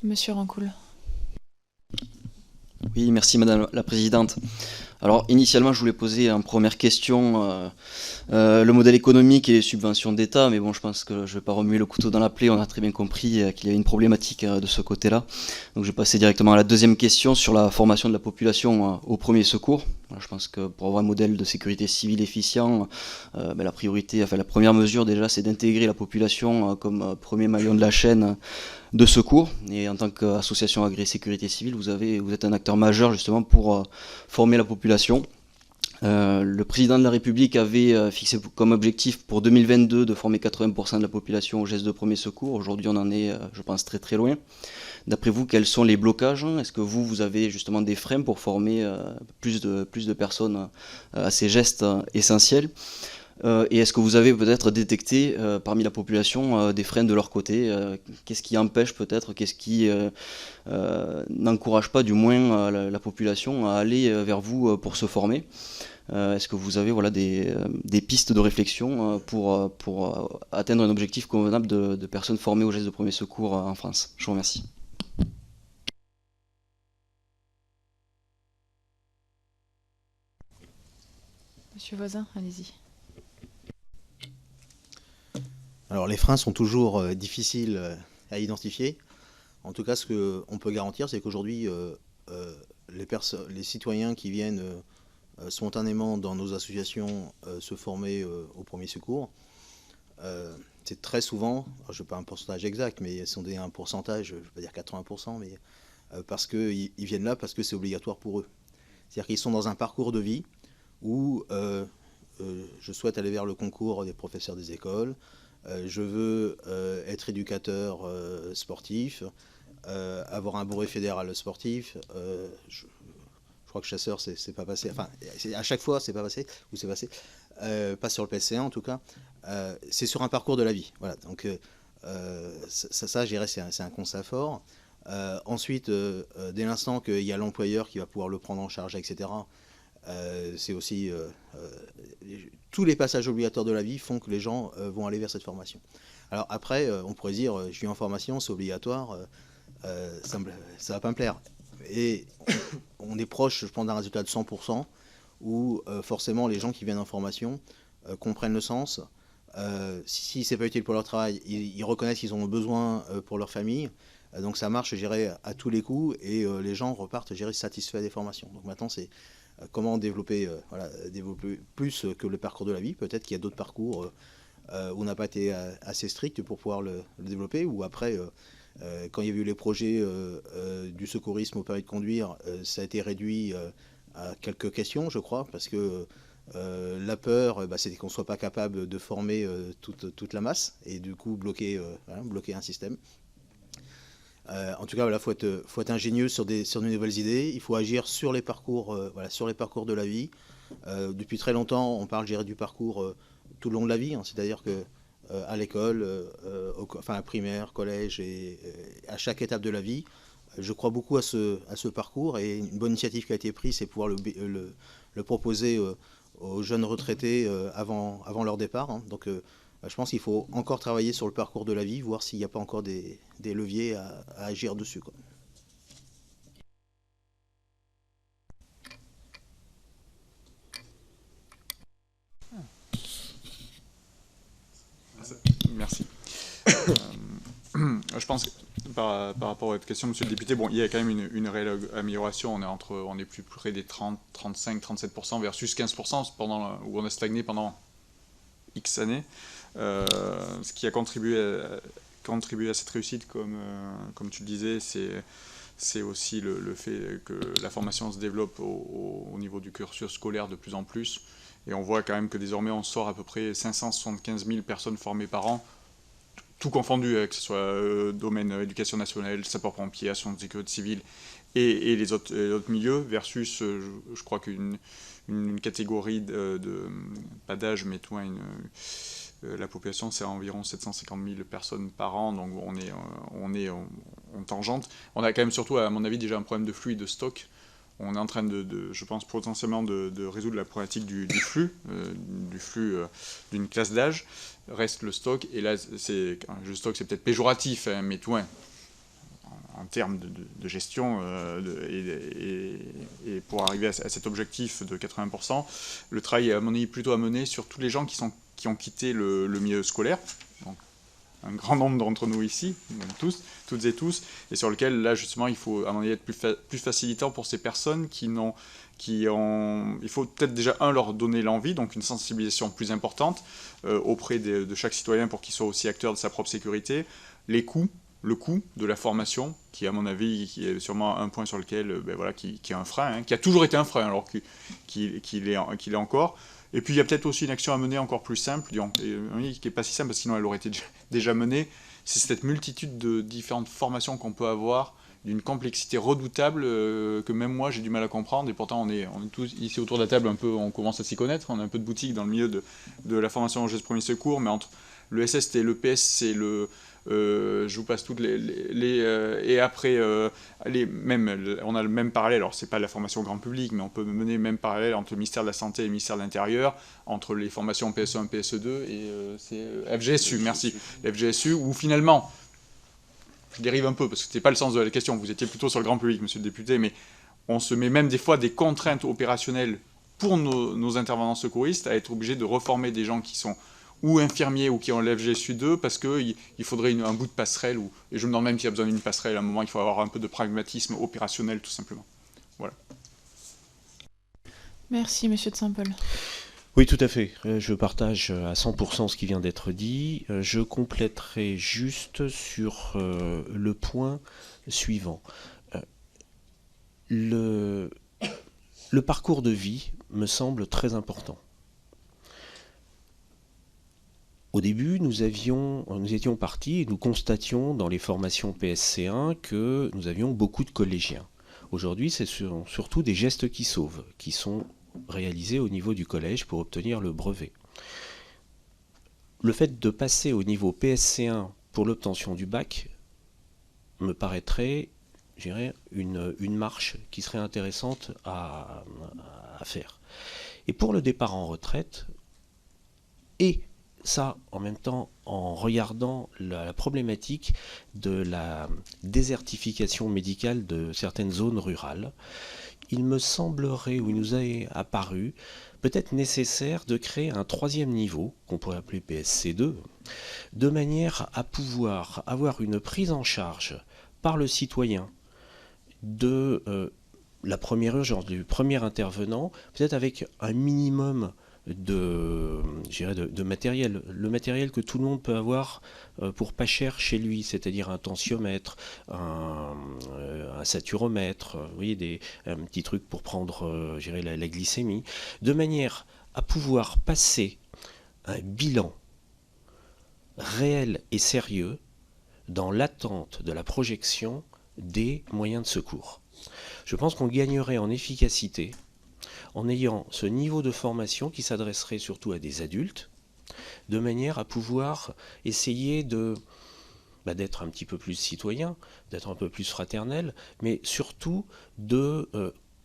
Monsieur Rancoul. Oui, merci Madame la Présidente. Alors initialement je voulais poser en première question le modèle économique et les subventions d'État, mais bon je pense que je ne vais pas remuer le couteau dans la plaie, on a très bien compris qu'il y a une problématique de ce côté-là. Donc je vais passer directement à la deuxième question sur la formation de la population au premier secours. Je pense que pour avoir un modèle de sécurité civile efficient, la priorité, enfin la première mesure déjà c'est d'intégrer la population comme premier maillon de la chaîne de secours. Et en tant qu'association agréée sécurité civile, vous êtes un acteur majeur justement pour former la population. Le président de la République avait fixé comme objectif pour 2022 de former 80% de la population aux gestes de premier secours. Aujourd'hui, on en est, je pense, très très loin. D'après vous, quels sont les blocages? Est-ce que vous avez justement des freins pour former plus de personnes à ces gestes essentiels? Et est-ce que vous avez peut-être détecté parmi la population des freins de leur côté? Qu'est-ce qui empêche peut-être, qu'est-ce qui n'encourage pas du moins la population à aller vers vous pour se former? Est-ce que vous avez des pistes de réflexion pour atteindre un objectif convenable de personnes formées aux gestes de premier secours en France? Je vous remercie. Monsieur Voisin, allez-y. Alors les freins sont toujours difficiles à identifier. En tout cas, ce qu'on peut garantir, c'est qu'aujourd'hui, les citoyens qui viennent spontanément dans nos associations se former au premier secours, c'est très souvent, je n'ai pas un pourcentage exact, mais ce sont un pourcentage, je ne vais pas dire 80%, mais parce qu'ils viennent là parce que c'est obligatoire pour eux. C'est-à-dire qu'ils sont dans un parcours de vie où je souhaite aller vers le concours des professeurs des écoles, je veux être éducateur sportif, avoir un brevet fédéral sportif. Je crois que chasseur, c'est pas passé. Enfin, à chaque fois, c'est pas passé, ou c'est passé. Pas sur le PSC1 en tout cas. C'est sur un parcours de la vie. Voilà. Donc, ça je dirais, c'est un constat fort. Ensuite, dès l'instant qu'il y a l'employeur qui va pouvoir le prendre en charge, etc., c'est aussi tous les passages obligatoires de la vie font que les gens vont aller vers cette formation. Alors après, on pourrait dire, je suis en formation, c'est obligatoire, ça va pas me plaire. Et on est proche, je pense, d'un résultat de 100%, où forcément les gens qui viennent en formation comprennent le sens. Si c'est pas utile pour leur travail, ils reconnaissent qu'ils ont besoin pour leur famille. Donc ça marche, je dirais, à tous les coups, et les gens repartent, je dirais, satisfaits des formations. Donc maintenant, c'est comment développer plus que le parcours de la vie. Peut-être qu'il y a d'autres parcours où on n'a pas été assez strict pour pouvoir le développer, ou après, quand il y a eu les projets du secourisme au permis de conduire, ça a été réduit à quelques questions, je crois, parce que la peur, c'était qu'on ne soit pas capable de former toute la masse, et du coup bloquer un système. En tout cas, il faut être ingénieux sur des nouvelles idées. Il faut agir sur les parcours, sur les parcours de la vie. Depuis très longtemps, on parle, je dirais, du parcours tout le long de la vie. Hein, c'est-à-dire que à l'école, à primaire, collège, et à chaque étape de la vie, je crois beaucoup à ce parcours. Et une bonne initiative qui a été prise, c'est pouvoir le proposer aux jeunes retraités avant leur départ. Hein. Donc, je pense qu'il faut encore travailler sur le parcours de la vie, voir s'il n'y a pas encore des leviers à agir dessus, quoi. Merci. Je pense que par rapport à votre question, monsieur le député, bon, il y a quand même une réelle amélioration. On est plus près des 30, 35, 37% versus 15% où on a stagné pendant X années. Ce qui a contribué à cette réussite, comme tu le disais, c'est aussi le fait que la formation se développe au niveau du cursus scolaire de plus en plus. Et on voit quand même que désormais on sort à peu près 575 000 personnes formées par an, tout confondu, que ce soit domaine éducation nationale, sapeurs-pompiers, assurance de sécurité civile et les autres milieux, versus, je crois qu'une catégorie pas d'âge, mais toi, la population, c'est environ 750 000 personnes par an, donc on est en tangente. On a quand même surtout, à mon avis, déjà un problème de flux et de stock. On est en train je pense, potentiellement de résoudre la problématique du flux d'une classe d'âge. Reste le stock, et là, le stock, c'est peut-être péjoratif, hein, mais tout, en termes de gestion et pour arriver à cet objectif de 80%, le travail est à mon avis plutôt à mener sur tous les gens qui ont quitté le milieu scolaire, donc un grand nombre d'entre nous ici, même toutes et tous, et sur lequel là justement il faut à mon avis être plus facilitant pour ces personnes il faut peut-être déjà leur donner l'envie, donc une sensibilisation plus importante auprès de chaque citoyen pour qu'il soit aussi acteur de sa propre sécurité, le coût de la formation, qui à mon avis qui est sûrement un point sur lequel qui est un frein, qui a toujours été un frein alors qu'il est encore. Et puis il y a peut-être aussi une action à mener encore plus simple, qui n'est pas si simple parce que sinon elle aurait été déjà menée, c'est cette multitude de différentes formations qu'on peut avoir, d'une complexité redoutable que même moi j'ai du mal à comprendre, et pourtant on est tous ici autour de la table on commence à s'y connaître, on a un peu de boutique dans le milieu de la formation aux gestes de premier secours, mais entre le SST, le PSC, je vous passe toutes et après on a le même parallèle, alors c'est pas la formation grand public, mais on peut mener le même parallèle entre le ministère de la Santé et le ministère de l'Intérieur, entre les formations PSE1, PSE2 et c'est FGSU, merci, FGSU, où finalement, je dérive un peu parce que c'était pas le sens de la question, vous étiez plutôt sur le grand public, monsieur le député, mais on se met même des fois des contraintes opérationnelles pour nos intervenants secouristes à être obligés de reformer des gens qui sont ou infirmiers ou qui ont l'FGSU 2 parce qu'il faudrait un bout de passerelle, et je me demande même s'il y a besoin d'une passerelle à un moment, il faut avoir un peu de pragmatisme opérationnel tout simplement. Voilà. Merci, monsieur de Saint-Paul. Oui, tout à fait. Je partage à 100% ce qui vient d'être dit. Je compléterai juste sur le point suivant. Le parcours de vie me semble très important. Au début, nous étions partis et nous constations dans les formations PSC1 que nous avions beaucoup de collégiens. Aujourd'hui, c'est surtout des gestes qui sauvent, qui sont réalisés au niveau du collège pour obtenir le brevet. Le fait de passer au niveau PSC1 pour l'obtention du bac me paraîtrait, je dirais, une marche qui serait intéressante à faire. Et pour le départ en retraite, et ça, en même temps, en regardant la problématique de la désertification médicale de certaines zones rurales, il me semblerait, ou il nous a apparu, peut-être nécessaire de créer un troisième niveau, qu'on pourrait appeler PSC2, de manière à pouvoir avoir une prise en charge par le citoyen de la première urgence, du premier intervenant, peut-être avec un minimum de matériel, le matériel que tout le monde peut avoir pour pas cher chez lui, c'est-à-dire un tensiomètre, un saturomètre, vous voyez, un petit truc pour prendre la glycémie, de manière à pouvoir passer un bilan réel et sérieux dans l'attente de la projection des moyens de secours. Je pense qu'on gagnerait en efficacité en ayant ce niveau de formation qui s'adresserait surtout à des adultes, de manière à pouvoir essayer d'être un petit peu plus citoyen, d'être un peu plus fraternel, mais surtout de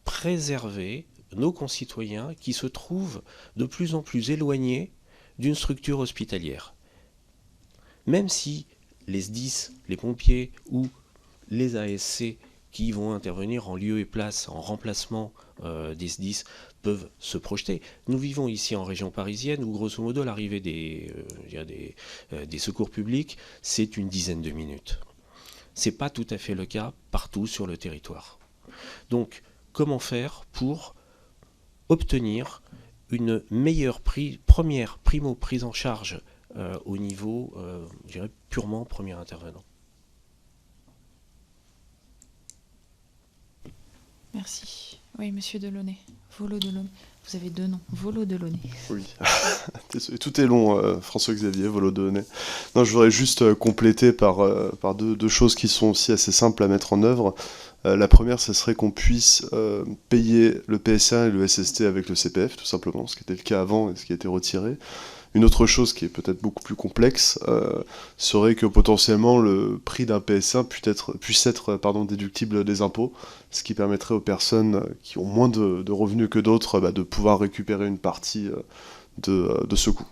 préserver nos concitoyens qui se trouvent de plus en plus éloignés d'une structure hospitalière. Même si les SDIS, les pompiers ou les ASC qui vont intervenir en lieu et place, en remplacement des SDIS, peuvent se projeter. Nous vivons ici en région parisienne où, grosso modo, l'arrivée des secours publics, c'est une dizaine de minutes. Ce n'est pas tout à fait le cas partout sur le territoire. Donc, comment faire pour obtenir une meilleure première prise en charge au niveau, je dirais, purement premier intervenant? Merci. Oui, monsieur Delaunay. Volo Delaunay. Vous avez deux noms. Volo Delaunay. Oui. Désolé, tout est long, François-Xavier, Volo Delaunay. Non, je voudrais juste compléter par deux choses qui sont aussi assez simples à mettre en œuvre. La première, ce serait qu'on puisse payer le PSA et le SST avec le CPF, tout simplement, ce qui était le cas avant et ce qui a été retiré. Une autre chose qui est peut-être beaucoup plus complexe serait que potentiellement le prix d'un PSA puisse être déductible des impôts, ce qui permettrait aux personnes qui ont moins de revenus que d'autres de pouvoir récupérer une partie de ce coût.